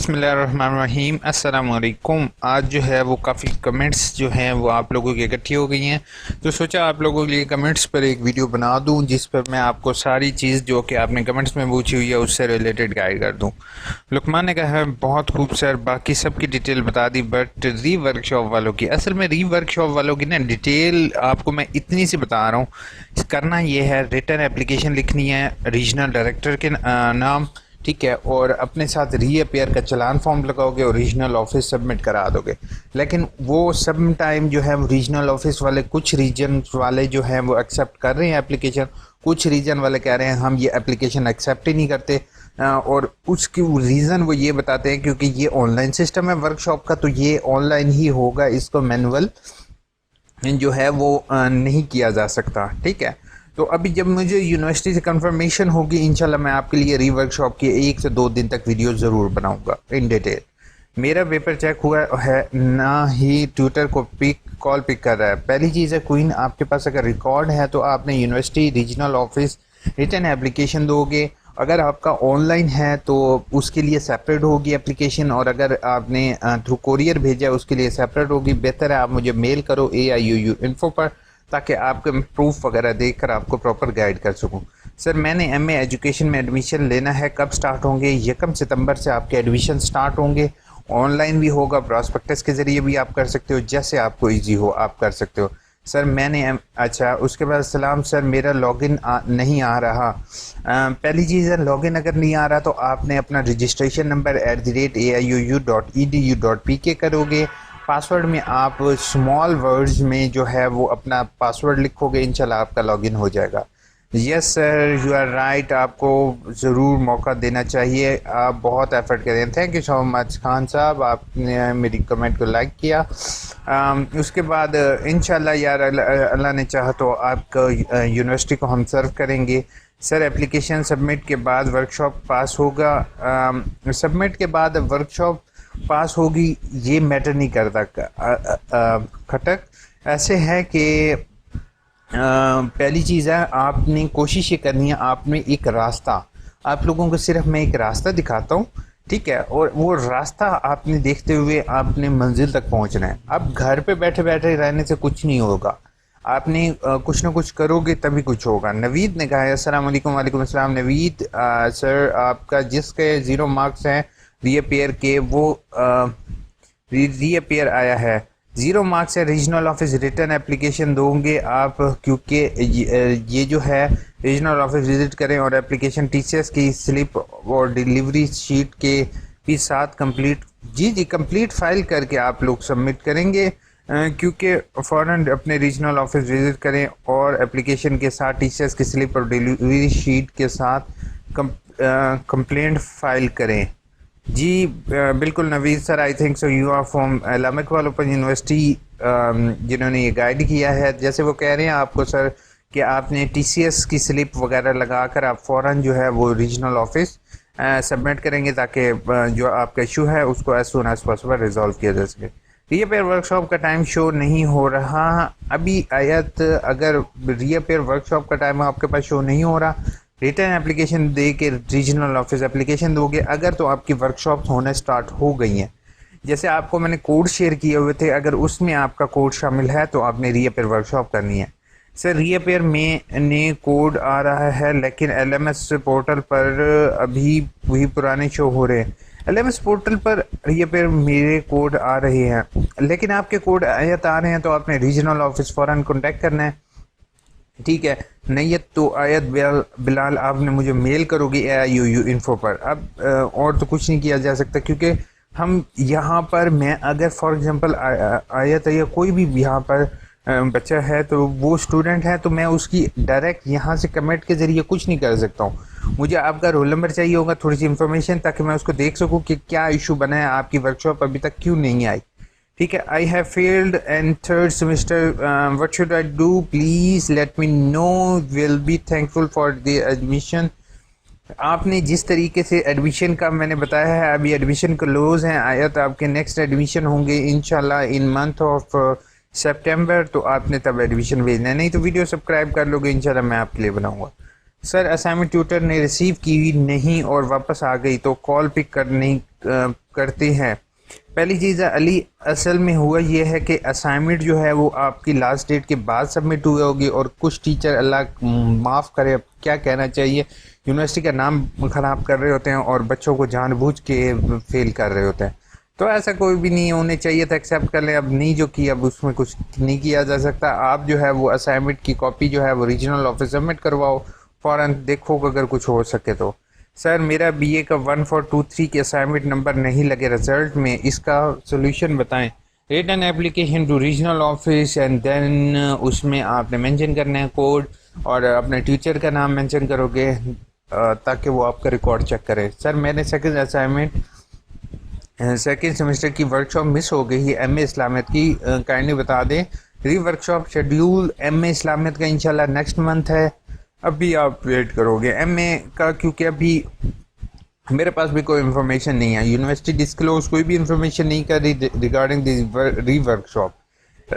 बिस्मिल्लाहिर्रहमानिर्रहीम अस्सलाम वालेकुम। आज जो है वो काफ़ी कमेंट्स जो हैं वो आप लोगों की इकट्ठी हो गई हैं, तो सोचा आप लोगों के लिए कमेंट्स पर एक वीडियो बना दूं जिस पर मैं आपको सारी चीज़ जो कि आपने कमेंट्स में पूछी हुई है उससे रिलेटेड गाइड कर दूं। लुकमान ने कहा है बहुत खूब सर, बाकी सब की डिटेल बता दी बट री वर्कशॉप वालों की, असल में री वर्कशॉप वालों की ना डिटेल आपको मैं इतनी सी बता रहा हूँ। करना ये है, रिटर्न एप्लीकेशन लिखनी है रीजनल डायरेक्टर के नाम, ठीक है, और अपने साथ रीअपेयर का चलान फॉर्म लगाओगे और रीजनल ऑफिस सबमिट करा दोगे। लेकिन वो सब टाइम जो है रीजनल ऑफिस वाले, कुछ रीजन वाले जो हैं वो एक्सेप्ट कर रहे हैं एप्लीकेशन, कुछ रीजन वाले कह रहे हैं हम ये एप्लीकेशन एक्सेप्ट ही नहीं करते। और उसकी रीज़न वो ये बताते हैं क्योंकि ये ऑनलाइन सिस्टम है वर्कशॉप का, तो ये ऑनलाइन ही होगा, इसको मैनुअल जो है वो नहीं किया जा सकता। ठीक है, तो अभी जब मुझे यूनिवर्सिटी से कंफर्मेशन होगी इंशाल्लाह मैं आपके लिए री वर्कशॉप की 1 से 2 दिन तक वीडियो ज़रूर बनाऊंगा इन डिटेल। मेरा पेपर चेक हुआ है, ना ही ट्विटर को कॉल पिक कर रहा है। पहली चीज़ है क्वीन, आपके पास अगर रिकॉर्ड है तो आपने university regional office return application दोगे। अगर आपका ऑनलाइन है तो उसके लिए सेपरेट होगी एप्लीकेशन, और अगर आपने थ्रू कोरियर भेजा है उसके लिए सेपरेट होगी। बेहतर है आप मुझे मेल करो AIUU इन्फो पर, ताकि आपके प्रूफ वगैरह देखकर आपको प्रॉपर गाइड कर सकूं। सर मैंने MA एजुकेशन में एडमिशन लेना है, कब स्टार्ट होंगे? 1 सितंबर से आपके एडमिशन स्टार्ट होंगे। ऑनलाइन भी होगा, प्रॉस्पेक्टस के ज़रिए भी आप कर सकते हो, जैसे आपको ईजी हो आप कर सकते हो। सर मैंने अच्छा, उसके बाद सलाम सर, मेरा लॉगिन नहीं आ रहा। पहली चीज़ है, लॉगिन अगर नहीं आ रहा तो आपने अपना रजिस्ट्रेशन नंबर @aiuu.edu.pk करोगे। पासवर्ड में आप स्मॉल वर्ड्स में जो है वो अपना पासवर्ड लिखोगे, इंशाल्लाह आपका लॉगिन हो जाएगा। Yes sir you are right, आपको ज़रूर मौका देना चाहिए, आप बहुत एफर्ट करें। Thank you so much Khan साहब, आपने मेरी कमेंट को लाइक किया। उसके बाद इंशाल्लाह यार अल्लाह ने चाहा तो आपको यूनिवर्सिटी को हम सर्व करेंगे। सर एप्लीकेशन सबमिट के बाद वर्कशॉप पास होगा? सबमिट के बाद वर्कशॉप पास होगी ये मैटर नहीं करता खटक। ऐसे है कि पहली चीज़ है, आपने कोशिश ये करनी है, आपने एक रास्ता, आप लोगों को सिर्फ मैं एक रास्ता दिखाता हूँ, ठीक है, और वो रास्ता आपने देखते हुए आपने मंजिल तक पहुँचना है। अब घर पे बैठे बैठे रहने से कुछ नहीं होगा, आपने कुछ ना कुछ करोगे तभी कुछ होगा। नवीद ने कहा है अस्सलाम वालेकुम। वालेकुम अस्सलाम नवीद। सर आपका जिसके 0 मार्क्स हैं रीअपेयर के, वो रीअपेयर आया है, 0 मार्क्स है, रीजनल ऑफिस रिटर्न एप्लीकेशन दोगे आप, क्योंकि ये जो है रीजनल ऑफिस विजिट करें और एप्लीकेशन TCS की स्लिप और डिलीवरी शीट के भी साथ कंप्लीट, जी कंप्लीट फाइल करके आप लोग सबमिट करेंगे, क्योंकि फ़ौरन अपने रीजनल ऑफिस विजिट करें और एप्लीकेशन के साथ TCS की स्लिप और डिलीवरी शीट के साथ कंप्लेंट फाइल करें। जी बिल्कुल Naveed sir, I think so you are from Allama Iqbal open university, जिन्होंने ये गाइड किया है। जैसे वो कह रहे हैं आपको सर कि आपने TCS की स्लिप वगैरह लगाकर आप फ़ौरन जो है वो रीजनल ऑफिस सबमिट करेंगे, ताकि जो आपका इशू है उसको as soon as possible resolve किया जा सके। रीअपेयर वर्कशॉप का टाइम शो नहीं हो रहा अभी आयत, अगर रीअपेयर वर्कशॉप का टाइम आपके पास शो नहीं हो रहा, रिटर्न एप्लीकेशन दे के रीजनल ऑफिस एप्लीकेशन दोगे। अगर तो आपकी वर्कशॉप्स होने स्टार्ट हो गई हैं, जैसे आपको मैंने कोड शेयर किए हुए थे, अगर उसमें आपका कोड शामिल है तो आपने रीअपेयर वर्कशॉप करनी है। सर रीअपेयर में ने कोड आ रहा है लेकिन LMS पोर्टल पर अभी वही पुराने शो हो रहे हैं। LMS पोर्टल पर रीअपेयर मेरे कोड आ रहे हैं, लेकिन आपके कोड आयत आ रहे हैं तो आपने रीजनल ऑफिस फ़ौरन कॉन्टैक्ट करना है, ठीक है। नहीं तो आयत बिलाल आपने मुझे मेल करोगे AIUU इन्फो पर। अब और तो कुछ नहीं किया जा सकता, क्योंकि हम यहाँ पर, मैं अगर फॉर एग्जांपल आयत या कोई भी यहाँ पर बच्चा है तो वो स्टूडेंट है, तो मैं उसकी डायरेक्ट यहाँ से कमेंट के ज़रिए कुछ नहीं कर सकता हूँ। मुझे आपका रोल नंबर चाहिए होगा, थोड़ी सी इन्फॉर्मेशन, ताकि मैं उसको देख सकूँ कि क्या इशू बना है, आपकी वर्कशॉप अभी तक क्यों नहीं आई, ठीक है। I have failed and 3rd semester, what should I do, please let me know, will be thankful for the admission. आपने जिस तरीके से एडमिशन का मैंने बताया है, अभी एडमिशन क्लोज हैं आयत, आपके नेक्स्ट एडमिशन होंगे इंशाल्लाह इन मंथ ऑफ सितंबर, तो आपने तब एडमिशन भेजना है, नहीं तो वीडियो सब्सक्राइब कर लोगे, इंशाल्लाह मैं आपके लिए बनाऊंगा। सर असाइनमेंट ट्यूटर ने रिसीव की नहीं और वापस आ गई, तो कॉल पिक कर नहीं करते हैं। पहली चीज़ है अली, असल में हुआ ये है कि असाइनमेंट जो है वो आपकी लास्ट डेट के बाद सबमिट हुई होगी, और कुछ टीचर, अल्लाह माफ़ करे अब क्या कहना चाहिए, यूनिवर्सिटी का नाम ख़राब कर रहे होते हैं और बच्चों को जानबूझ के फेल कर रहे होते हैं। तो ऐसा कोई भी नहीं है, उन्हें चाहिए था एक्सेप्ट कर लें, अब नहीं जो किया अब उसमें कुछ नहीं किया जा सकता। आप जो है वो असाइनमेंट की कॉपी जो है वो रीजनल ऑफिस सबमिट करवाओ, फ़ौरन देखो अगर कुछ हो सके तो। सर मेरा बीए का 1423 के असाइनमेंट नंबर नहीं लगे रिजल्ट में, इसका सोल्यूशन बताएं। Written application to regional office and then उसमें आपने मेंशन करना है कोड, और अपने टीचर का नाम मेंशन करोगे ताकि वो आपका रिकॉर्ड चेक करे। सर मैंने सेकेंड सेमेस्टर की वर्कशॉप मिस हो गई है एमए इस्लामियत की, काइंडली बता दें। री वर्कशॉप शेड्यूल एमए इस्लामियत का इंशाल्लाह नेक्स्ट मंथ है, अभी आप वेट करोगे एमए का, क्योंकि अभी मेरे पास भी कोई इन्फॉर्मेशन नहीं है, यूनिवर्सिटी डिस्क्लोज कोई भी इन्फॉर्मेशन नहीं कर रही रिगार्डिंग द री वर्कशॉप।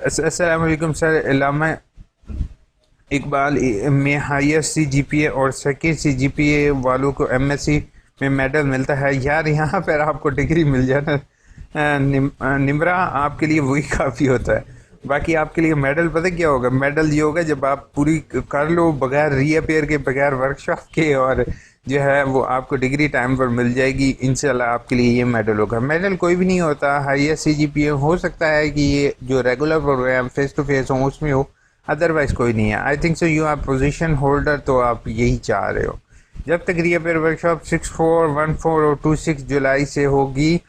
अस्सलाम वालेकुम सर, इलामा इकबाल में हाईएस्ट CGPA और सेकेंड CGPA वालों को MSc में मेडल मिलता है। यार यहाँ पर आपको डिग्री मिल जाना निमरा आपके लिए वही काफ़ी होता है, बाकी आपके लिए मेडल पता क्या होगा, मेडल ये होगा जब आप पूरी कर लो बगैर रीअपेयर के, बगैर वर्कशॉप के, और जो है वो आपको डिग्री टाइम पर मिल जाएगी इंशाल्लाह, आपके लिए ये मेडल होगा। मेडल कोई भी नहीं होता, हाईएस्ट CGPA हो सकता है कि ये जो regular programme face to face हो उसमें हो, अदरवाइज कोई नहीं है। I think so you are position holder, तो आप यही चाह रहे हो। जब तक रीअपेयर वर्कशॉप 6414 और 26 जुलाई से होगी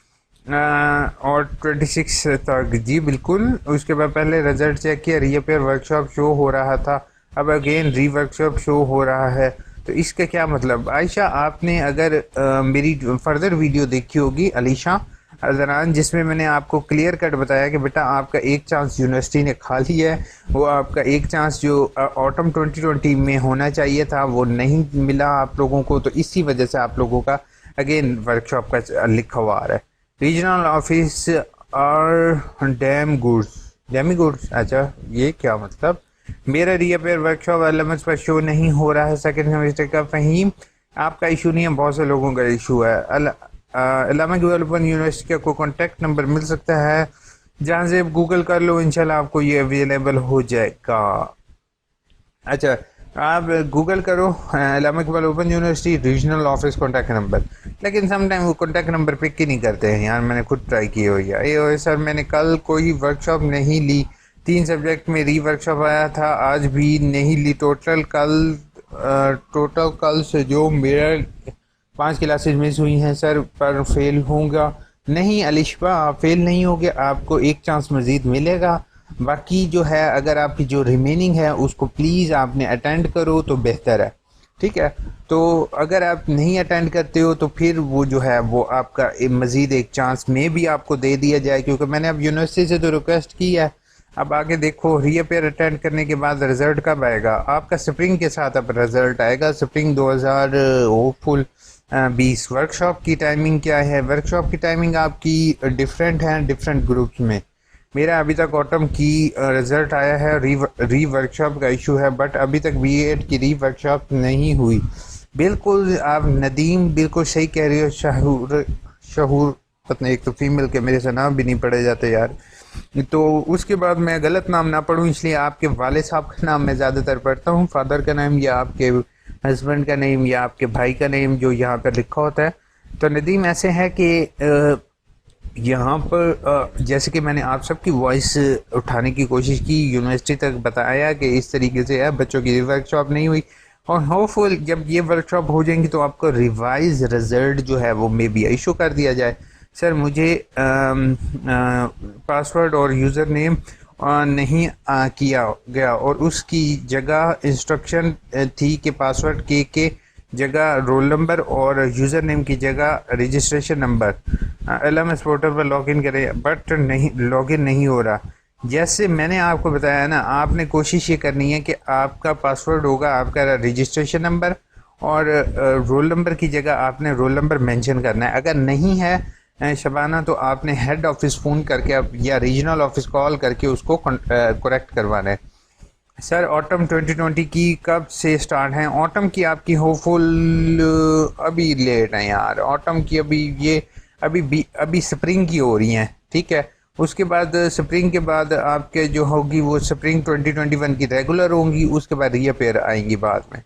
और 26 तक, जी बिल्कुल। उसके बाद पहले रिजल्ट चेक किया, रीअपेयर वर्कशॉप शो हो रहा था, अब अगेन री वर्कशॉप शो हो रहा है, तो इसका क्या मतलब। आयशा आपने अगर मेरी फर्दर वीडियो देखी होगी अलीशा अजरान, जिसमें मैंने आपको क्लियर कट बताया कि बेटा आपका एक चांस यूनिवर्सिटी ने खा लिया है, वो आपका एक चांस जो ऑटम 2020 में होना चाहिए था वो नहीं मिला आप लोगों को, तो इसी वजह से आप लोगों का अगेन वर्कशॉप का लिखा हुआ आ रहा है। रीजनल ऑफिस और डैमी गुड्स, अच्छा ये क्या मतलब। मेरा रीअपेयर वर्कशॉप एलएमएस पर शो नहीं हो रहा है सेकंड सेमेस्टर का। फहीम आपका इशू नहीं है, बहुत से लोगों का इशू है। इलामा ओपन यूनिवर्सिटी का कोई कॉन्टैक्ट नंबर मिल सकता है, जहाँ से गूगल कर लो, इंशाल्लाह आपको ये अवेलेबल हो जाएगा। अच्छा आप गूगल करो Allama open university regional office contact number, लेकिन समटाइम वो कॉन्टैक्ट नंबर पिक ही नहीं करते हैं यार, मैंने खुद ट्राई की हुई है। ये सर मैंने कल कोई वर्कशॉप नहीं ली, 3 सब्जेक्ट में री वर्कशॉप आया था, आज भी नहीं ली। टोटल कल से जो मेरा 5 क्लासेज मिस हुई हैं सर, पर फेल होगा नहीं। अलिशबा आप फेल नहीं होगे, आपको एक चांस मज़ीद मिलेगा। बाकी जो है अगर आपकी जो रिमेनिंग है उसको प्लीज़ आपने अटेंड करो तो बेहतर है, ठीक है। तो अगर आप नहीं अटेंड करते हो तो फिर वो जो है वो आपका मज़ीद एक चांस में भी आपको दे दिया जाए, क्योंकि मैंने अब यूनिवर्सिटी से तो रिक्वेस्ट की है। अब आगे देखो रीअपेयर अटेंड करने के बाद रिज़ल्ट कब आएगा आपका, स्प्रिंग के साथ अब रिज़ल्ट आएगा, स्प्रिंग 2000 होपफुल 20। वर्कशॉप की टाइमिंग क्या है, वर्कशॉप की टाइमिंग आपकी डिफरेंट है डिफरेंट ग्रुप्स में। मेरा अभी तक ऑटम की रिज़ल्ट आया है, री वर्कशॉप का इशू है, बट अभी तक B.Ed की री वर्कशॉप नहीं हुई। बिल्कुल आप नदीम बिल्कुल सही कह रही हो। शहूर पता नहीं, एक तो फीमेल के मेरे से नाम भी नहीं पढ़े जाते यार, तो उसके बाद मैं गलत नाम ना पढ़ूँ इसलिए आपके वाले साहब का नाम मैं ज़्यादातर पढ़ता हूँ, फादर का नाम या आपके हस्बैंड का नेम या आपके भाई का नेम जो यहाँ पर लिखा होता है। तो नदीम ऐसे है कि यहाँ पर जैसे कि मैंने आप सबकी वॉइस उठाने की कोशिश की, यूनिवर्सिटी तक बताया कि इस तरीके से है, बच्चों की वर्कशॉप नहीं हुई, और होपफुल जब ये वर्कशॉप हो जाएंगी तो आपको रिवाइज रिजल्ट जो है वो मे बी इशू कर दिया जाए। सर मुझे पासवर्ड और यूज़र नेम नहीं किया गया और उसकी जगह इंस्ट्रक्शन थी कि पासवर्ड के जगह रोल नंबर और यूज़र नेम की जगह रजिस्ट्रेशन नंबर LMS पोर्टल पर लॉगिन करें, बट नहीं लॉगिन नहीं हो रहा। जैसे मैंने आपको बताया ना, आपने कोशिश ये करनी है कि आपका पासवर्ड होगा आपका रजिस्ट्रेशन नंबर, और रोल नंबर की जगह आपने रोल नंबर मेंशन करना है। अगर नहीं है शबाना तो आपने हेड ऑफिस फ़ोन करके या रीजनल ऑफिस कॉल करके उसको करेक्ट करवाना है। सर ऑटम 2020 की कब से स्टार्ट है? ऑटम की आपकी होपफुल अभी लेट है यार, ऑटम की अभी ये अभी स्प्रिंग की हो रही हैं, ठीक है। उसके बाद स्प्रिंग के बाद आपके जो होगी वो स्प्रिंग 2021 की रेगुलर होंगी, उसके बाद रीअपेयर आएंगी बाद में।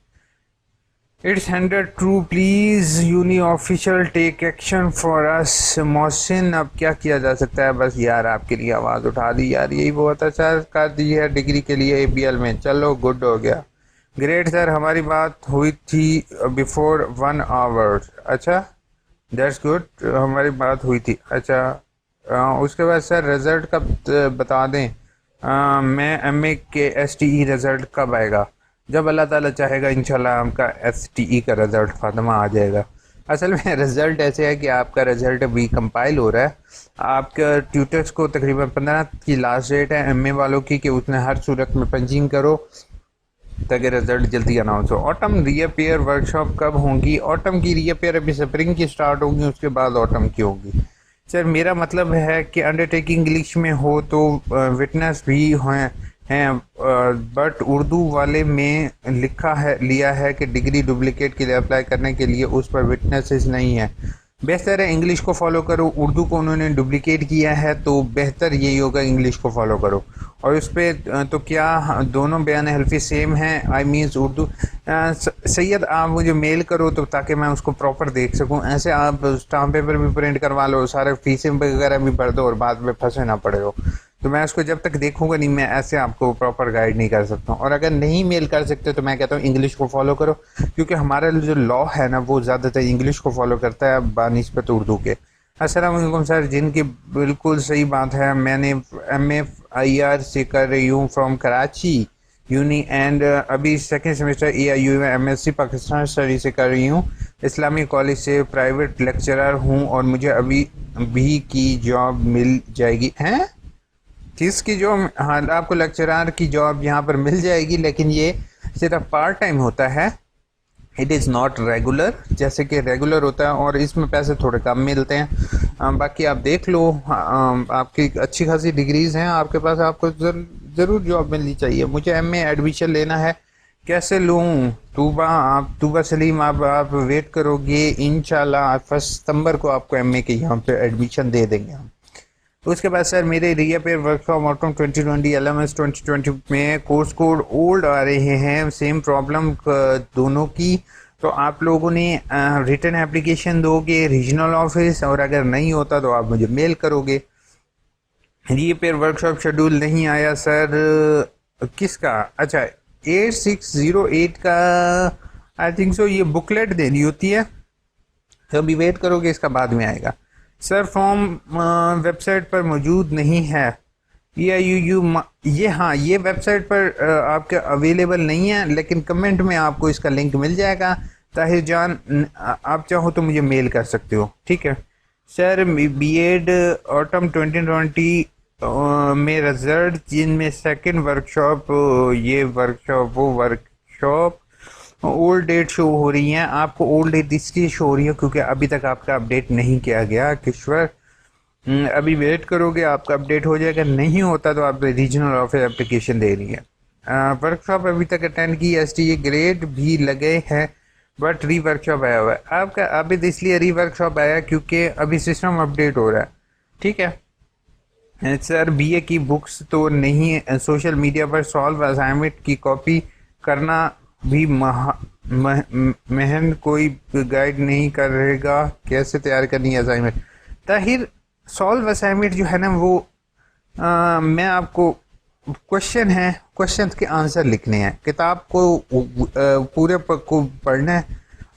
It's 100 true, please uni official take action for us. Mohsin, अब क्या किया जा सकता है, बस यार आपके लिए आवाज़ उठा दी यार, यही बहुत अच्छा कर दी है डिग्री के लिए ABL में, चलो गुड हो गया। ग्रेट सर, हमारी बात हुई थी बिफोर 1 आवर। अच्छा, दैट्स गुड, हमारी बात हुई थी। अच्छा, उसके बाद सर रिज़ल्ट कब बता दें। मैं MA के STE रिज़ल्ट कब आएगा। जब अल्लाह ताला चाहेगा इंशाल्लाह आपका STE का रिज़ल्ट फातिमा आ जाएगा। असल में रिज़ल्ट ऐसे है कि आपका रिज़ल्ट अभी कंपाइल हो रहा है। आपके ट्यूटर्स को तकरीबन 15 की लास्ट डेट है MA वालों की, कि उसने हर सूरत में पंचिंग करो ताकि रिजल्ट जल्दी अनाउंस हो। ऑटम रीअपेयर वर्कशॉप कब होंगी। ऑटम की रीअपेयर अभी स्प्रिंग की स्टार्ट होंगी, उसके बाद ऑटम की होगी। सर मेरा मतलब है कि अंडरटेकिंग इंग्लिश में हो तो विटनेस भी हैं बट उर्दू वाले में लिया है कि डिग्री डुप्लीकेट के लिए अप्लाई करने के लिए उस पर विटनेसेस नहीं है। बेहतर है इंग्लिश को फॉलो करो, उर्दू को उन्होंने डुप्लीकेट किया है तो बेहतर यही होगा इंग्लिश को फॉलो करो। और उस पर तो क्या दोनों बयान हल्फी सेम हैं, आई मीन्स उर्दू। सैयद आप मुझे मेल करो तो ताकि मैं उसको प्रॉपर देख सकूं, ऐसे आप स्टाम्प पेपर भी प्रिंट करवा लो, सारे फीसें वगैरह भी भर दो और बाद में फंसे ना पड़े हो। तो मैं उसको जब तक देखूंगा नहीं, मैं ऐसे आपको प्रॉपर गाइड नहीं कर सकता हूँ। और अगर नहीं मेल कर सकते तो मैं कहता हूँ इंग्लिश को फॉलो करो, क्योंकि हमारा जो लॉ है ना वो ज़्यादातर इंग्लिश को फॉलो करता है बानिस्बत उर्दू के। अस्सलाम वालेकुम सर, जिनकी बिल्कुल सही बात है। मैंने MFIR से कर रही हूँ फ्रॉम कराची यूनी एंड अभी सेकेंड सेमेस्टर AIU में MSc पाकिस्तान स्टडी से कर रही हूँ। इस्लामिक कॉलेज से प्राइवेट लेक्चरर हूँ और मुझे अभी भी की जॉब मिल जाएगी। हैं किसकी जॉब। हाँ, आपको लेक्चरर की जॉब यहाँ पर मिल जाएगी, लेकिन ये सिर्फ पार्ट टाइम होता है, इट इज़ नॉट रेगुलर जैसे कि रेगुलर होता है, और इसमें पैसे थोड़े कम मिलते हैं। बाकी आप देख लो, आपकी अच्छी खासी डिग्रीज हैं आपके पास, आपको ज़रूर जॉब मिलनी चाहिए। मुझे MA एडमिशन लेना है, कैसे लूँ। तूबा सलीम, आप वेट करोगे, इंशाल्लाह 1 सितंबर को आपको MA के यहाँ पे एडमिशन दे देंगे हम। उसके बाद सर मेरे रीअपेयर वर्कशॉप ऑटम 2020 LMS 2020 में कोर्स कोड ओल्ड आ रहे हैं, सेम प्रॉब्लम दोनों की। तो आप लोगों ने रिटर्न एप्लीकेशन दोगे रीजनल ऑफिस, और अगर नहीं होता तो आप मुझे मेल करोगे। रीअपेयर वर्कशॉप शेड्यूल नहीं आया सर, किसका। अच्छा, 8608 का आई थिंक सो, ये बुकलेट देनी होती है, तो अभी वेट करोगे, इसका बाद में आएगा। सर फॉर्म वेबसाइट पर मौजूद नहीं है। ये वेबसाइट पर आपके अवेलेबल नहीं है, लेकिन कमेंट में आपको इसका लिंक मिल जाएगा। ताहिर जान, आप चाहो तो मुझे मेल कर सकते हो, ठीक है। सर BEd ऑटम 2020 में रिजल्ट, जिनमें सेकंड वर्कशॉप, ये वर्कशॉप वो वर्कशॉप ओल्ड डेट शो हो रही हैं। आपको ओल्ड डेट इसलिए शो हो रही है क्योंकि अभी तक आपका अपडेट नहीं किया गया किश्वर। अभी वेट करोगे, आपका अपडेट हो जाएगा, नहीं होता तो आप रीजनल ऑफिस एप्लीकेशन दे रही है। वर्कशॉप अभी तक अटेंड की, STA ग्रेड भी लगे हैं, बट री वर्कशॉप आया हुआ है आपका। अभी तो इसलिए री वर्कशॉप आया क्योंकि अभी सिस्टम अपडेट हो रहा है, ठीक है। सर BA की बुक्स तो नहीं, सोशल मीडिया पर सॉल्व असाइनमेंट की कॉपी करना भी महन कोई गाइड नहीं करेगा, कैसे तैयार करनी है असाइनमेंट। ताहिर, सॉल्व असाइनमेंट जो है ना वो मैं आपको क्वेश्चन है, क्वेश्चन के आंसर लिखने हैं, किताब को पूरे को पढ़ना है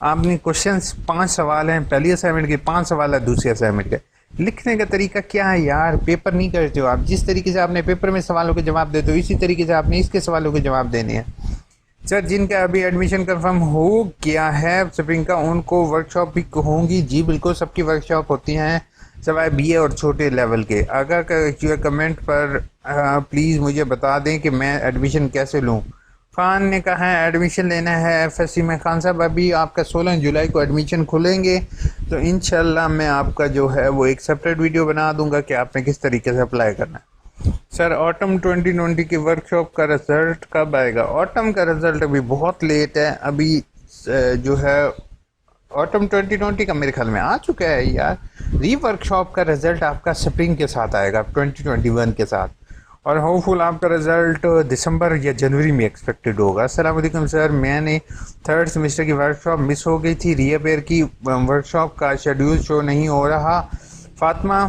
आपने। क्वेश्चंस 5 सवाल हैं पहली असाइनमेंट के, 5 सवाल है दूसरी असाइनमेंट के। लिखने का तरीका क्या है यार, पेपर नहीं करते हो आप। जिस तरीके से आपने पेपर में सवालों के जवाब देते हो, इसी तरीके से आपने इसके सवालों के जवाब देने हैं। सर जिनका अभी एडमिशन कंफर्म हो गया है स्प्रिंग का, उनको वर्कशॉप भी होंगी। जी बिल्कुल, सबकी वर्कशॉप होती हैं सवाए BA और छोटे लेवल के। अगर कमेंट पर प्लीज़ मुझे बता दें कि मैं एडमिशन कैसे लूं। खान ने कहा है एडमिशन लेना है FSC में। खान साहब, अभी आपका 16 जुलाई को एडमिशन खुलेंगे, तो इंशाल्लाह मैं आपका जो है वो एक सेपरेट वीडियो बना दूंगा कि आपने किस तरीके से अप्लाई करना है। सर ऑटम 2020 की वर्कशॉप का रिजल्ट कब आएगा। ऑटम का रिजल्ट अभी बहुत लेट है, अभी जो है ऑटम 2020 का मेरे ख्याल में आ चुका है यार। री वर्कशॉप का रिजल्ट आपका स्प्रिंग के साथ आएगा 2021 के साथ, और होपफुल आपका रिजल्ट दिसंबर या जनवरी में एक्सपेक्टेड होगा। अस्सलाम वालेकुम सर, मैंने थर्ड सेमेस्टर की वर्कशॉप मिस हो गई थी, रीअपेयर की वर्कशॉप का शेड्यूल शो नहीं हो रहा। फातिमा,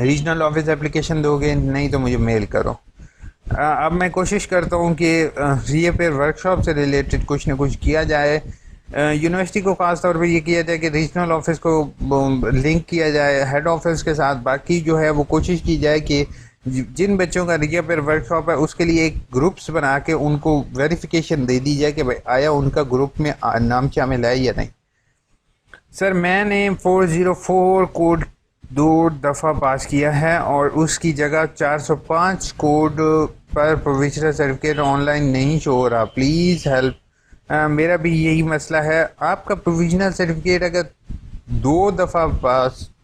रीजनल ऑफिस एप्लीकेशन दोगे? नहीं तो मुझे मेल करो। अब मैं कोशिश करता हूँ कि रीअपेयर वर्कशॉप से रिलेटेड कुछ ना कुछ किया जाए। यूनिवर्सिटी को खास तौर पे ये किया जाए कि रीजनल ऑफिस को लिंक किया जाए हेड ऑफिस के साथ। बाकी जो है वो कोशिश की जाए कि जिन बच्चों का रीअपेयर वर्कशॉप है उसके लिए एक ग्रुप्स बना के उनको वेरिफिकेशन दे दी जाए कि भाई आया उनका ग्रुप में नाम शामिल है या नहीं। सर मैंने 404 कोड 2 दफ़ा पास किया है और उसकी जगह 405 कोड पर प्रोविजनल सर्टिफिकेट ऑनलाइन नहीं शो हो रहा, प्लीज़ हेल्प। मेरा भी यही मसला है। आपका प्रोविजनल सर्टिफिकेट अगर 2 दफ़ा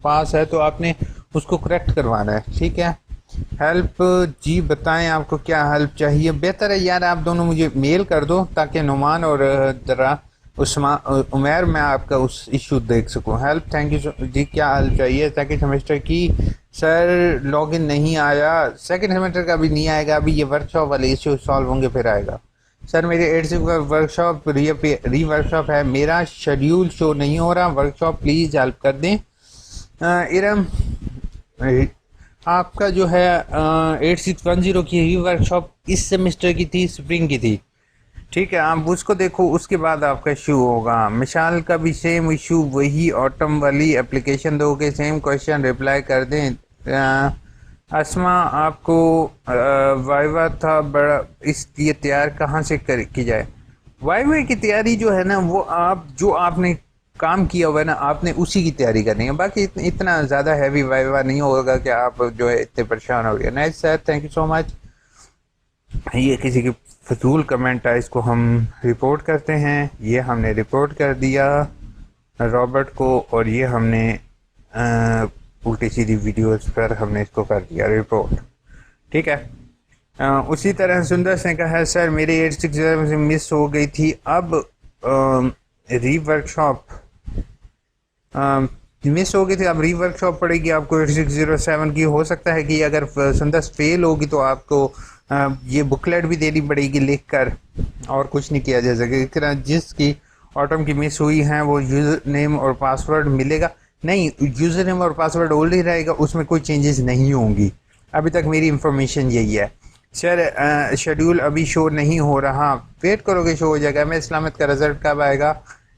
पास है तो आपने उसको करेक्ट करवाना है, ठीक है। हेल्प जी बताएं आपको क्या हेल्प चाहिए। बेहतर है यार आप दोनों मुझे मेल कर दो ताकि नुमान और जरा उमैर मैं आपका उस इशू देख सकूं। हेल्प थैंक यू जी, क्या हेल्प चाहिए? सेकेंड सेमेस्टर की सर लॉगिन नहीं आया, सेकेंड सेमेस्टर का भी नहीं आएगा, अभी ये वर्कशॉप वाले इशू सॉल्व होंगे फिर आएगा। सर मेरे 8 का वर्कशॉप री वर्कशॉप है, मेरा शेड्यूल शो नहीं हो रहा, वर्कशॉप प्लीज़ हेल्प कर दें। इरम, आपका जो है 8610 की री वर्कशॉप इस सेमेस्टर की थी, स्प्रिंग की थी, ठीक है। आप उसको देखो, उसके बाद आपका इशू होगा। मिशाल का भी सेम इशू, वही ऑटम वाली एप्लीकेशन दोगे, सेम क्वेश्चन रिप्लाई कर दें। असमा आपको वाइवा था बड़ा, इसलिए तैयार कहाँ से की जाए? वाइवा की तैयारी जो है ना वो आप जो आपने काम किया हुआ है ना आपने उसी की तैयारी करनी है, बाकी इतना ज़्यादा हैवी वाइवा नहीं होगा कि आप जो है इतने परेशान हो गए। Nice sir, thank you so much. ये किसी की फजूल कमेंट है, इसको हम रिपोर्ट करते हैं। ये हमने रिपोर्ट कर दिया रॉबर्ट को, और ये हमने उल्टी सीधी वीडियोस पर हमने इसको कर दिया रिपोर्ट, ठीक है। उसी तरह सुंदर सिंह का है, सर मेरी 86 मिस हो गई थी, अब री वर्कशॉप मिस हो गई थी, अब री वर्कशॉप पड़ेगी आपको 8607 की। हो सकता है कि अगर सुंदर फेल होगी तो आपको ये बुकलेट भी देनी पड़ेगी लिख कर, और कुछ नहीं किया जा सकेगा। जिसकी ऑटम की मिस हुई है वो यूज़र नेम और पासवर्ड मिलेगा नहीं, यूज़र नेम और पासवर्ड ओल्ड ही रहेगा, उसमें कोई चेंजेस नहीं होंगी। अभी तक मेरी इंफॉर्मेशन यही है। सर शेड्यूल अभी शो नहीं हो रहा, वेट करोगे शो हो जाएगा। एम.ए. इस्लामियत का रिजल्ट कब आएगा?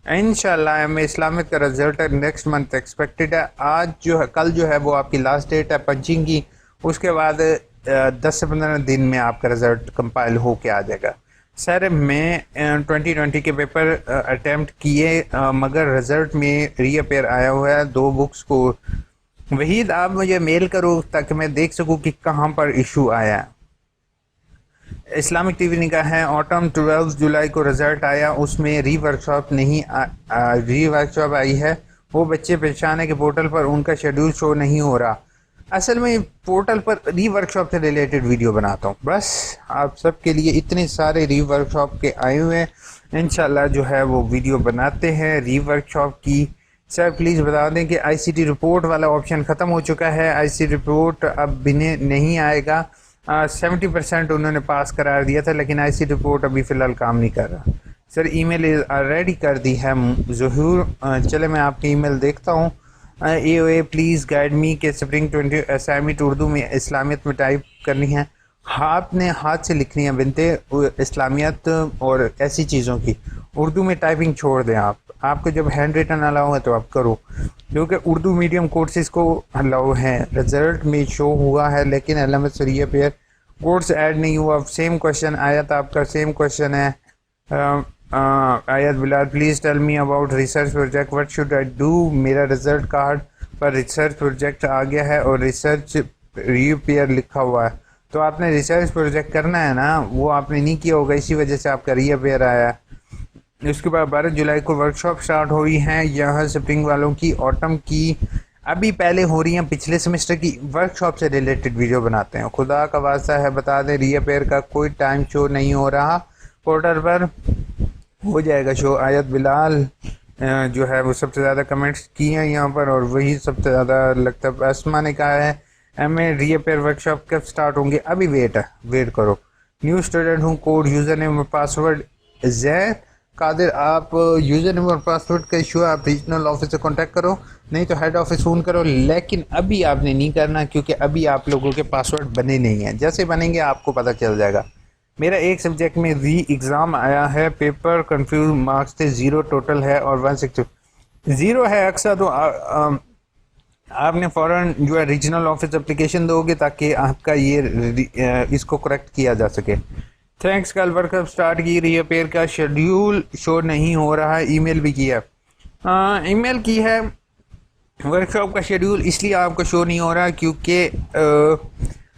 इंशाल्लाह एम.ए. इस्लामियत का रिजल्ट नेक्स्ट मंथ एक्सपेक्टेड है। आज जो है, कल जो है वो आपकी लास्ट डेट है पंचिंग की, उसके बाद 10 से 15 दिन में आपका रिजल्ट कंपाइल हो के आ जाएगा। सर मैं 2020 के पेपर अटेम्प्ट किए मगर रिजल्ट में रीअपेयर आया हुआ है 2 बुक्स को। वहीद आप मुझे मेल करो ताकि मैं देख सकूं कि कहाँ पर इशू आया है। इस्लामिक टीवी ने कहा है ऑटम 12 जुलाई को रिजल्ट आया, उसमें री वर्कशॉप नहीं री वर्कशॉप आई है, वो बच्चे परेशान है कि पोर्टल पर उनका शेड्यूल शो नहीं हो रहा। असल में पोर्टल पर री वर्कशॉप से रिलेटेड वीडियो बनाता हूँ, बस आप सबके लिए इतने सारे री वर्कशॉप के आए हुए हैं, इंशाल्लाह जो है वो वीडियो बनाते हैं री वर्कशॉप की। सर प्लीज़ बता दें कि आईसीटी रिपोर्ट वाला ऑप्शन ख़त्म हो चुका है, आईसीटी रिपोर्ट अब बिने नहीं आएगा। 70% उन्होंने पास करार दिया था, लेकिन आईसी रिपोर्ट अभी फ़िलहाल काम नहीं कर रहा। सर ईमेल रेडी कर दी है ज़हूर, चले मैं आपकी ईमेल देखता हूँ। AOA प्लीज़ गाइड मी के स्प्रिंग 20 असाइनमेंट उर्दू में इस्लामियत में टाइप करनी है, आपने हाथ से लिखनी है बिनते इस्लामियत और ऐसी चीज़ों की, उर्दू में टाइपिंग छोड़ दें आप, आपको जब हैंड रिटन अलाउ है तो आप करो, क्योंकि उर्दू मीडियम कोर्सेज़ को अलाउ है। रिजल्ट में शो हुआ है लेकिन LMS रीअपेयर कोर्स ऐड नहीं हुआ। सेम क्वेश्चन आया था आपका, सेम क्वेश्चन है। Ayat Bilal please tell me about research project, what should I do. मेरा रिजल्ट कार्ड पर रिसर्च प्रोजेक्ट आ गया है और रिसर्च रीअपेयर लिखा हुआ है, तो आपने रिसर्च प्रोजेक्ट करना है ना, वो आपने नहीं किया होगा, इसी वजह से आपका रीअपेयर आया है। उसके बाद 12 जुलाई को वर्कशॉप स्टार्ट हुई हैं यहाँ स्प्रिंग वालों की, ऑटम की अभी पहले हो रही हैं, पिछले सेमेस्टर की वर्कशॉप से रिलेटेड वीडियो बनाते हैं। खुदा का वास्ता है बता दें रीअपेयर का कोई टाइम शो नहीं हो रहा, पोर्टल पर हो जाएगा शो। आयत बिलाल जो है वो सबसे ज़्यादा कमेंट्स किए हैं यहाँ पर, और वही सबसे ज़्यादा लगता है। असमा ने कहा है एमए रीअपेयर वर्कशॉप कब स्टार्ट होंगे? अभी वेट करो। न्यू स्टूडेंट हूँ, कोड यूज़र नेम और पासवर्ड जैन कादिर। आप यूज़र नेम और पासवर्ड का इशू है, आप रीजनल ऑफिस से कांटेक्ट करो, नहीं तो हेड ऑफिस फ़ोन करो। लेकिन अभी आपने नहीं करना, क्योंकि अभी आप लोगों के पासवर्ड बने नहीं हैं। जैसे बनेंगे आपको पता चल जाएगा। मेरा एक सब्जेक्ट में री एग्ज़ाम आया है, पेपर कंफ्यूज, मार्क्स थे 0 टोटल है और 160 0 है अक्सर। तो आपने फ़ौरन जो है रीजनल ऑफिस एप्लीकेशन दोगे ताकि आपका ये इसको करेक्ट किया जा सके। थैंक्स। कल वर्कशॉप स्टार्ट की, रीअपेयर का शेड्यूल शो नहीं हो रहा है, ईमेल भी किया। ईमेल की है। वर्कशॉप का शेड्यूल इसलिए आपको शो नहीं हो रहा क्योंकि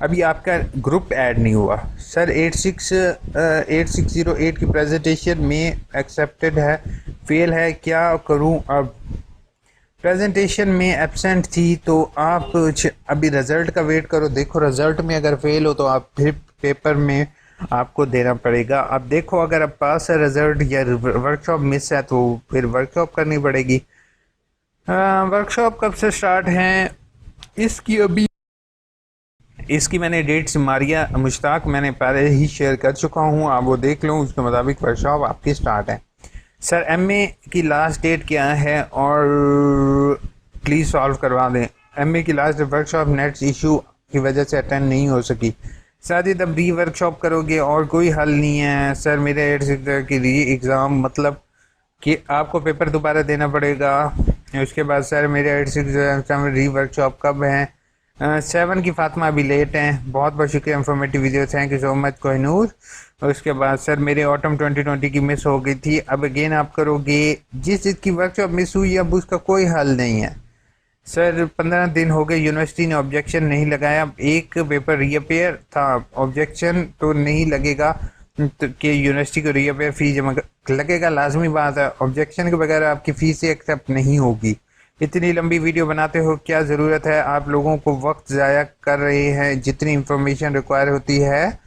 अभी आपका ग्रुप ऐड नहीं हुआ। सर 8608 की प्रेजेंटेशन में एक्सेप्टेड है, फेल है, क्या करूं अब? प्रेजेंटेशन में एब्सेंट थी तो आप अभी रिज़ल्ट का वेट करो। देखो रिज़ल्ट में अगर फेल हो तो आप फिर पेपर में आपको देना पड़ेगा। अब देखो अगर आप पास है रिज़ल्ट या वर्कशॉप मिस है तो फिर वर्कशॉप करनी पड़ेगी। वर्कशॉप कब से स्टार्ट हैं इसकी मैंने डेट्स मारिया मुश्ताक मैंने पहले ही शेयर कर चुका हूँ, आप वो देख लो, उसके मुताबिक वर्कशॉप आपकी स्टार्ट है। सर एमए की लास्ट डेट क्या है और प्लीज़ सॉल्व करवा दें। एमए की लास्ट वर्कशॉप नेट इशू की वजह से अटेंड नहीं हो सकी। शादी तब री वर्कशॉप करोगे और कोई हल नहीं है। सर मेरे 8 की री एग्ज़ाम मतलब कि आपको पेपर दोबारा देना पड़ेगा। उसके बाद सर मेरे 8 री वर्कशॉप कब है? 7 की फातिमा अभी लेट हैं। बहुत बहुत शुक्रिया informative video, thank you so much Kohinoor. उसके बाद सर मेरे ऑटम 2020 की मिस हो गई थी, अब अगेन आप करोगे। जिस चीज़ की वर्कशॉप मिस हुई अब उसका कोई हल नहीं है। सर 15 दिन हो गए, यूनिवर्सिटी ने ऑब्जेक्शन नहीं लगाया। एक पेपर रीअपेयर था, ऑब्जेक्शन तो नहीं लगेगा तो कि यूनिवर्सिटी को रीअपेयर फीस जमा लगेगा, लाजमी बात है। ऑब्जेक्शन के बगैर आपकी फ़ीस एक्सेप्ट नहीं होगी। इतनी लंबी वीडियो बनाते हो, क्या ज़रूरत है? आप लोगों को वक्त ज़ाया कर रहे हैं। जितनी इंफॉर्मेशन रिक्वायर होती है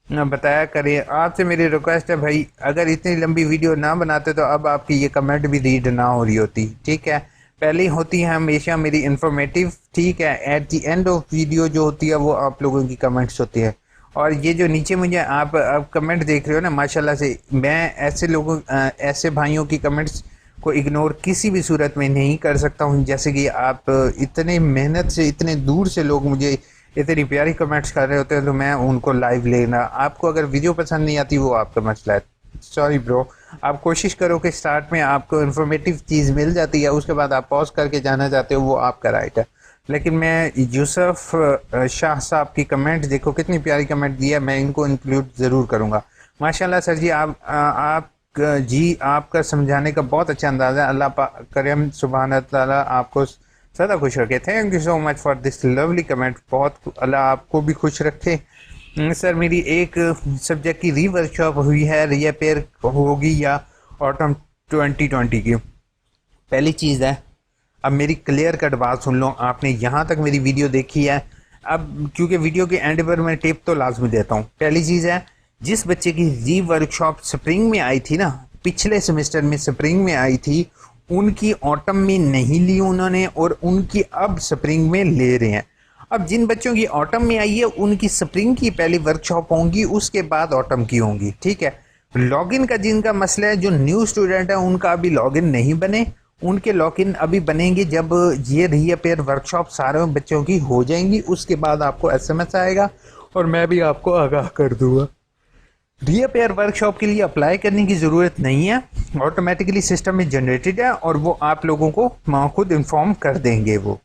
बताया करें। आपसे मेरी रिक्वेस्ट है भाई, अगर इतनी लंबी वीडियो ना बनाते तो अब आपकी ये कमेंट भी रीड ना हो रही होती, ठीक है। पहले होती है हमेशा मेरी इंफॉर्मेटिव, ठीक है। At the end of video जो होती है वो आप लोगों की कमेंट्स होती है। और ये जो नीचे मुझे आप कमेंट देख रहे हो ना, माशाल्लाह से मैं ऐसे लोगों ऐसे भाइयों की कमेंट्स को इग्नोर किसी भी सूरत में नहीं कर सकता हूँ। जैसे कि आप इतने मेहनत से, इतने दूर से लोग मुझे इतनी प्यारी कमेंट्स कर रहे होते हैं तो मैं उनको लाइव लेना। आपको अगर वीडियो पसंद नहीं आती वो आपका मसला है, सॉरी ब्रो। आप कोशिश करो कि स्टार्ट में आपको इन्फॉर्मेटिव चीज़ मिल जाती है, उसके बाद आप पॉज करके जाना चाहते हो, वो आपका राइट है। लेकिन मैं यूसुफ शाह साहब की कमेंट देखो, कितनी प्यारी कमेंट दी है, मैं इनको इंक्लूड ज़रूर करूँगा। माशाल्लाह सर जी, आप जी आपका समझाने का बहुत अच्छा अंदाज़ा है। अल्लाह करीम सुभान ताला आपको ज़्यादा खुश रखे। Thank you so much for this lovely comment. बहुत अल्लाह आपको भी खुश रखे। सर मेरी एक सब्जेक्ट की री वर्कशॉप हुई है, रीअपेयर होगी या ऑटम 2020 की? पहली चीज़ है, अब मेरी क्लियर कट बात सुन लो। आपने यहाँ तक मेरी वीडियो देखी है, अब क्योंकि वीडियो के एंड पर मैं टिप तो लाजमी देता हूँ। पहली चीज़ है, जिस बच्चे की री वर्कशॉप स्प्रिंग में आई थी ना, पिछले सेमेस्टर में स्प्रिंग में आई थी, उनकी ऑटम में नहीं ली उन्होंने और उनकी अब स्प्रिंग में ले रहे हैं। अब जिन बच्चों की ऑटम में आई है उनकी स्प्रिंग की पहली वर्कशॉप होंगी, उसके बाद ऑटम की होंगी, ठीक है। लॉगिन का जिनका मसला है, जो न्यू स्टूडेंट है उनका अभी लॉगिन नहीं बने, उनके लॉगिन अभी बनेंगे जब ये रीअपेयर वर्कशॉप सारे बच्चों की हो जाएंगी। उसके बाद आपको एसएमएस आएगा और मैं भी आपको आगाह कर दूंगा। रीअपेयर वर्कशॉप के लिए अप्लाई करने की ज़रूरत नहीं है, ऑटोमेटिकली सिस्टम में जनरेटेड है और वो आप लोगों को खुद इन्फॉर्म कर देंगे वो।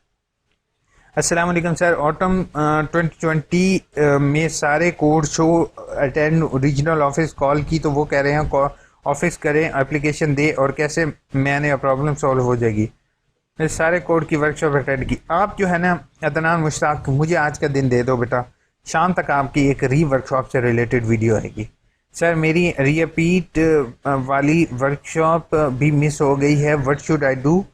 अस्सलाम वालेकुम सर, ऑटम 2020 में सारे course show attend, regional office call की तो वो कह रहे हैं ऑफिस करें, एप्लीकेशन दे और कैसे मैंने प्रॉब्लम सॉल्व हो जाएगी। सारे कोड की वर्कशॉप अटेंड की। आप जो है ना अदनान मुश्ताक, मुझे आज का दिन दे दो बेटा, शाम तक आपकी एक री वर्कशॉप से रिलेटेड वीडियो आएगी। सर मेरी रीअपीट वाली वर्कशॉप भी मिस हो गई है, what should I do?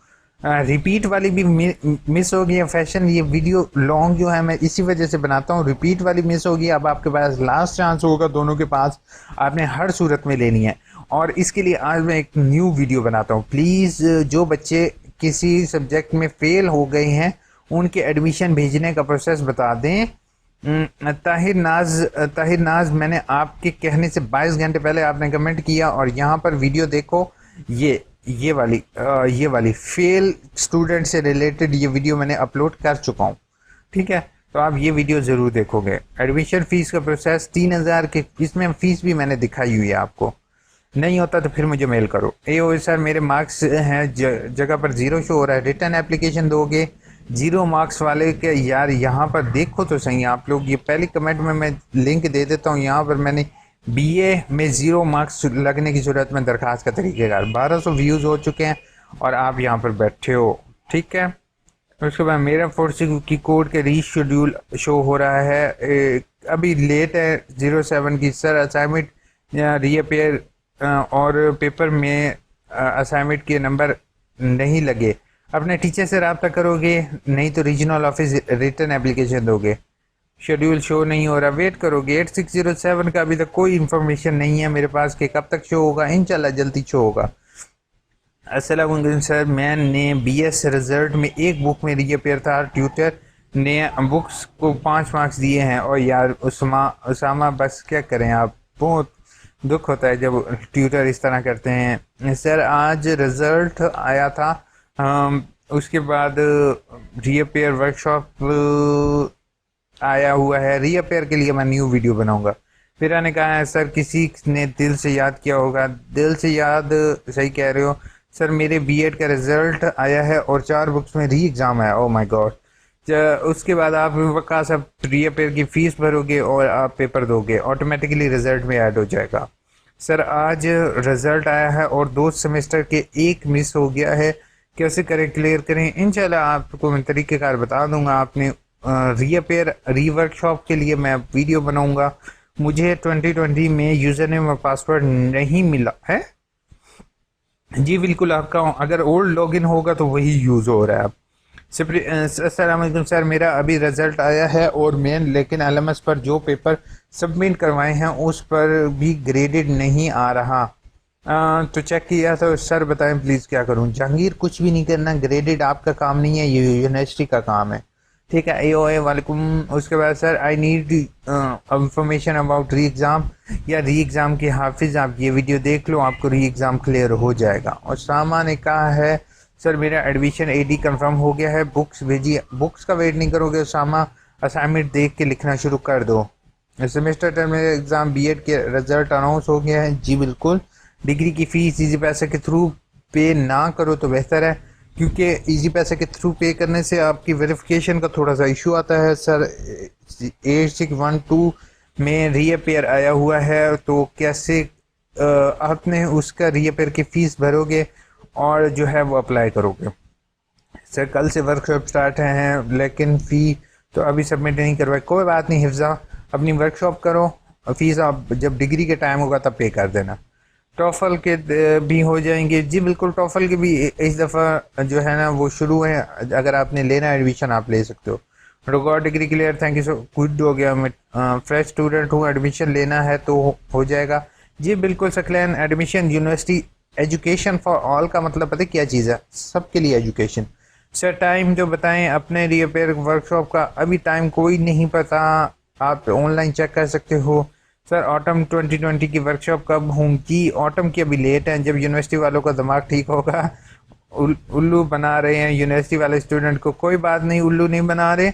Repeat वाली भी मिस हो गई है फैशन। ये वीडियो लॉन्ग जो है मैं इसी वजह से बनाता हूँ, रिपीट वाली मिस होगी। अब आपके पास लास्ट चांस होगा दोनों के पास, आपने हर सूरत में लेनी है। और इसके लिए आज मैं एक न्यू वीडियो बनाता हूँ। प्लीज़ जो बच्चे किसी सब्जेक्ट में फेल हो गए हैं उनके एडमिशन भेजने का प्रोसेस बता दें। ताहिर नाज मैंने आपके कहने से 22 घंटे पहले आपने कमेंट किया और यहाँ पर वीडियो देखो। ये वाली फेल स्टूडेंट से रिलेटेड ये वीडियो मैंने अपलोड कर चुका हूँ, ठीक है। तो आप ये वीडियो ज़रूर देखोगे। एडमिशन फ़ीस का प्रोसेस 3000 के, इसमें फ़ीस भी मैंने दिखाई हुई है आपको। नहीं होता तो फिर मुझे मेल करो। ओ सर मेरे मार्क्स हैं जगह पर 0 शो हो रहा है, रिटर्न एप्लीकेशन दोगे? 0 मार्क्स वाले के यार यहाँ पर देखो तो सही आप लोग। ये पहली कमेंट में मैं लिंक दे देता हूँ। यहाँ पर मैंने बीए में 0 मार्क्स लगने की सूरत में दरखास्त का तरीक़ेकार 1200 व्यूज़ हो चुके हैं और आप यहाँ पर बैठे हो, ठीक है। उसके बाद मेरा फोर्स की कोड के रीशेड्यूल शो हो रहा है, अभी लेट है 07 की। सर असाइनमेंट रीअपेयर और पेपर में असाइनमेंट के नंबर नहीं लगे, अपने टीचर से रब्ता करोगे? नहीं तो रीजनल ऑफिस रिटर्न एप्लीकेशन दोगे? शेड्यूल शो नहीं हो रहा, वेट करोगे? 8607 का अभी तक कोई इन्फॉर्मेशन नहीं है मेरे पास कि कब तक शो होगा। इंशाल्लाह जल्दी शो होगा। अस्सलाम वालेकुम सर, मैंने बीएस रिजल्ट में एक बुक में रीअपेयर था, ट्यूटर ने बुक्स को 5 मार्क्स दिए हैं। और यार उसामा बस क्या करें आप, बहुत दुख होता है जब ट्यूटर इस तरह करते हैं। सर आज रिज़ल्ट आया था, उसके बाद रीअपेयर वर्कशॉप आया हुआ है। रीअपेयर के लिए मैं न्यू वीडियो बनाऊंगा। फिर ने कहा है सर किसी ने दिल से याद किया होगा। दिल से याद, सही कह रहे हो सर। मेरे बीएड का रिज़ल्ट आया है और 4 बुक्स में री एग्ज़ाम है। Oh my God. उसके बाद आप वक़ा सब रीअपेयर की फ़ीस भरोगे और आप पेपर दोगे, ऑटोमेटिकली रिज़ल्ट में ऐड हो जाएगा। सर आज रिज़ल्ट आया है और 2 सेमेस्टर के 1 मिस हो गया है, कैसे करें, क्लियर करें? इंशाल्लाह आपको मैं तरीक़ेकार बता दूंगा। आपने रीअपेयर रीवर्कशॉप के लिए मैं वीडियो बनाऊंगा। मुझे 2020 में यूज़र नेम और पासवर्ड नहीं मिला है। जी बिल्कुल, आपका अगर ओल्ड लॉगिन होगा तो वही यूज़ हो रहा है। अस्सलाम वालेकुम सर, मेरा अभी रिज़ल्ट आया है और मैं लेकिन एलएमएस पर जो पेपर सबमिट करवाए हैं उस पर भी ग्रेडेड नहीं आ रहा। तो चेक किया तो सर बताएं प्लीज़ क्या करूं? जहांगीर कुछ भी नहीं करना, ग्रेडेड आपका काम नहीं है, ये यूनिवर्सिटी का काम है, ठीक है। ए वालेकुम। उसके बाद sir I need information about री एग्ज़ाम या री एग्ज़ाम के हाफिज़, आप ये वीडियो देख लो, आपको री एग्ज़ाम क्लियर हो जाएगा। और सामा ने कहा है सर मेरा एडमिशन एडी कंफर्म हो गया है, बुक्स भेजिए। बुक्स का वेट नहीं करोगे सामा, असाइनमेंट देख के लिखना शुरू कर दो। सेमेस्टर टर्म एग्ज़ाम बीएड के रिजल्ट अनाउंस हो गया है। जी बिल्कुल। डिग्री की फ़ीस इजी पैसे के थ्रू पे ना करो तो बेहतर है, क्योंकि इजी पैसे के थ्रू पे करने से आपकी वेरिफिकेशन का थोड़ा सा इशू आता है। सर 8612 में रीअपेयर आया हुआ है, तो कैसे आपने उसका रीअपेयर की फ़ीस भरोगे और जो है वो अप्लाई करोगे? सर कल से वर्कशॉप स्टार्ट हैं लेकिन फ़ी तो अभी सबमिट नहीं करवाई। कोई बात नहीं हिफ्ज़ा, अपनी वर्कशॉप करो, फ़ीस आप जब डिग्री के टाइम होगा तब पे कर देना। टॉफल के भी हो जाएंगे? जी बिल्कुल, टॉफल के भी इस दफ़ा जो है ना वो शुरू है। अगर आपने लेना एडमिशन आप ले सकते हो। Record degree clear, thank you so good हो गया। मैं फ्रेश स्टूडेंट हूँ, एडमिशन लेना है तो हो जाएगा। जी बिल्कुल Saqlain. Admission university education for all का मतलब पता क्या चीज़ है? सबके लिए एजुकेशन। सर टाइम जो बताएं अपने रीअपेयर वर्कशॉप का? अभी टाइम कोई नहीं पता, आप ऑनलाइन चेक कर सकते हो। सर ऑटम 2020 की वर्कशॉप कब होंगी? ऑटम की अभी लेट है, जब यूनिवर्सिटी वालों का दिमाग ठीक होगा। उल्लू बना रहे हैं यूनिवर्सिटी वाले स्टूडेंट को। कोई बात नहीं, उल्लू नहीं बना रहे।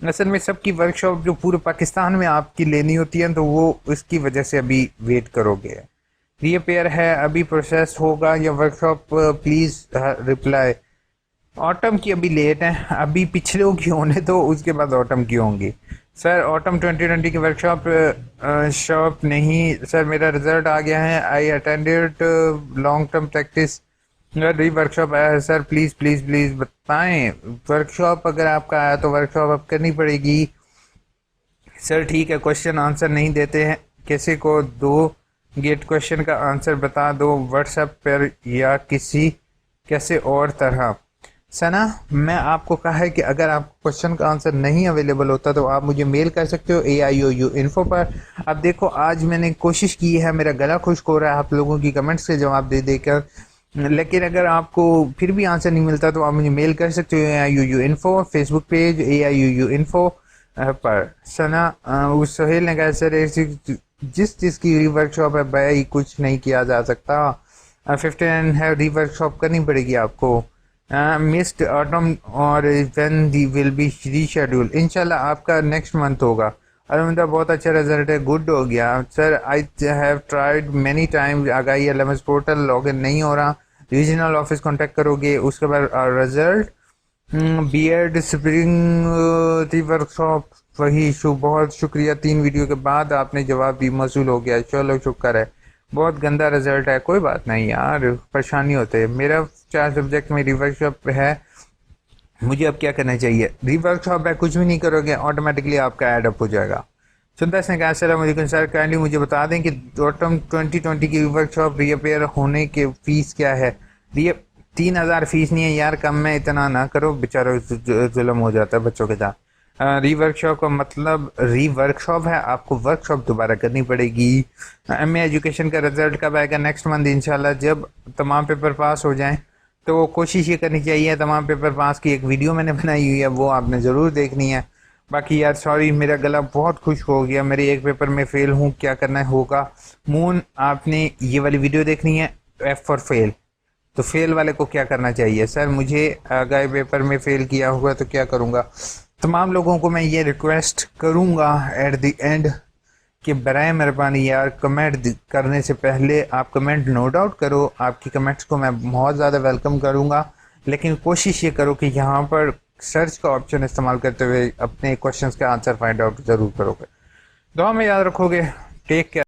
असल में सबकी वर्कशॉप जो पूरे पाकिस्तान में आपकी लेनी होती है तो वो उसकी वजह से अभी वेट करोगे। रीअपेयर है अभी प्रोसेस होगा या वर्कशॉप? Please reply. ऑटम की अभी लेट है, अभी पिछले की होने तो उसके बाद ऑटम की होंगी। सर ऑटम 2020 की वर्कशॉप शॉप नहीं सर, मेरा रिजल्ट आ गया है। I attended long term practice री वर्कशॉप आया है। सर प्लीज़ प्लीज़ प्लीज़ बताएं, वर्कशॉप अगर आपका आया तो वर्कशॉप अब करनी पड़ेगी। सर ठीक है, क्वेश्चन आंसर नहीं देते हैं किसी को, 2 गेट क्वेश्चन का आंसर बता दो व्हाट्सएप पर या किसी कैसे और तरह। सना, मैं आपको कहा है कि अगर आपको क्वेश्चन का आंसर नहीं अवेलेबल होता तो आप मुझे मेल कर सकते हो AIOU इन्फो पर। अब देखो, आज मैंने कोशिश की है, मेरा गला खुश्क हो रहा है आप लोगों की कमेंट्स के जवाब दे देकर, लेकिन अगर आपको फिर भी आंसर नहीं मिलता तो आप मुझे मेल कर सकते हो AIOU info, Facebook page AIOU info पर। सना, उस सोहेल ने कहा सर ऐसी जिस चीज़ की रीवर्कशॉप है भाई कुछ नहीं किया जा सकता, 15 है रीवर्कशॉप करनी पड़ेगी आपको। मिस्ड ऑटम और when the will be reschedule, इंशाल्लाह आपका नेक्स्ट मंथ होगा। अलहमदा बहुत अच्छा रिजल्ट है, गुड हो गया sir. I have tried many time, Aagahi LMS portal login नहीं हो रहा, रीजनल ऑफिस कांटेक्ट करोगे उसके बाद रिजल्ट। बीएड स्प्रिंग थी वर्कशॉप, वही बहुत शुक्रिया, 3 वीडियो के बाद आपने जवाब भी मौसूल हो गया, चलो शुक्र है। बहुत गंदा रिजल्ट है, कोई बात नहीं यार, परेशानी होते है। मेरा 4 सब्जेक्ट में रिवर्कशॉप है, मुझे अब क्या करना चाहिए? रिवर्कशॉप है, कुछ भी नहीं करोगे ऑटोमेटिकली आपका ऐड अप हो जाएगा। सुंदर ने कहा अस्सलामुअलैकुम सर, काइंडली मुझे बता दें कि ऑटम 2020 की वर्कशॉप रीअपेयर होने के फीस क्या है? 3000 फीस नहीं है यार, कम में इतना ना करो, बेचारा जुल्म हो जाता है बच्चों के साथ। रीवर्कशॉप का मतलब रीवर्कशॉप है, आपको वर्कशॉप दोबारा करनी पड़ेगी। MA एजुकेशन का रिजल्ट कब आएगा? नेक्स्ट मंथ इंशाल्लाह, जब तमाम पेपर पास हो जाएं। तो कोशिश ये करनी चाहिए, तमाम पेपर पास की एक वीडियो मैंने बनाई हुई है, वो आपने ज़रूर देखनी है। बाकी यार सॉरी, मेरा गला बहुत खुश्क हो गया, मेरे एक पेपर में फेल हूँ, क्या करना होगा? मून, आपने ये वाली वीडियो देखनी है, F फॉर फेल। तो फेल वाले को क्या करना चाहिए? सर मुझे आगाही पेपर में फेल किया हुआ तो क्या करूँगा? तमाम लोगों को मैं ये रिक्वेस्ट करूँगा एट द एंड कि बराए मेहरबानी यार कमेंट करने से पहले आप कमेंट नो डाउट करो, आपकी कमेंट्स को मैं बहुत ज़्यादा वेलकम करूँगा, लेकिन कोशिश ये करो कि यहाँ पर सर्च का ऑप्शन इस्तेमाल करते हुए अपने क्वेश्चंस का आंसर फाइंड आउट ज़रूर करोगे। दुआ में याद रखोगे। Take care.